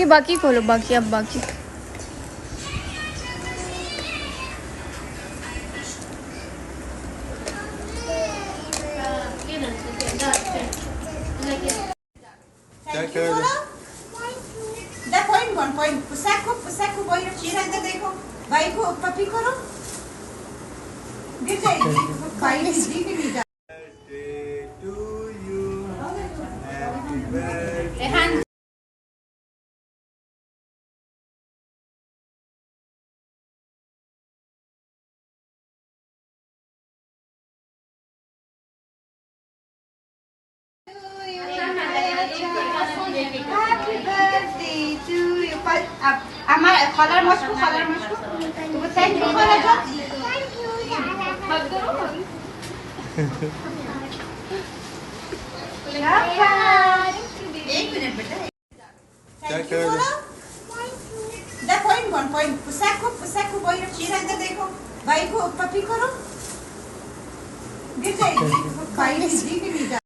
उसके बाकी खोलो, बाकी अब बाकी क्या कर रहे हो? Point. Pusako boy चीरा अंदर देखो, भाई को पपी करो, गिर जाएगी, भाई जी की नहीं जा। Birthday to you. Happy birthday. Happy birthday to you. अब हमारा कलर मस्को, तुम थैंक यू बोला जो। Thank you. मत करो। एक मिनट बेटा। क्या कर रहे हो? Point. Pusako boy चीरा अंदर देखो, भाई को पपी करो, गिर जाएगी, भाई जी की नहीं जा।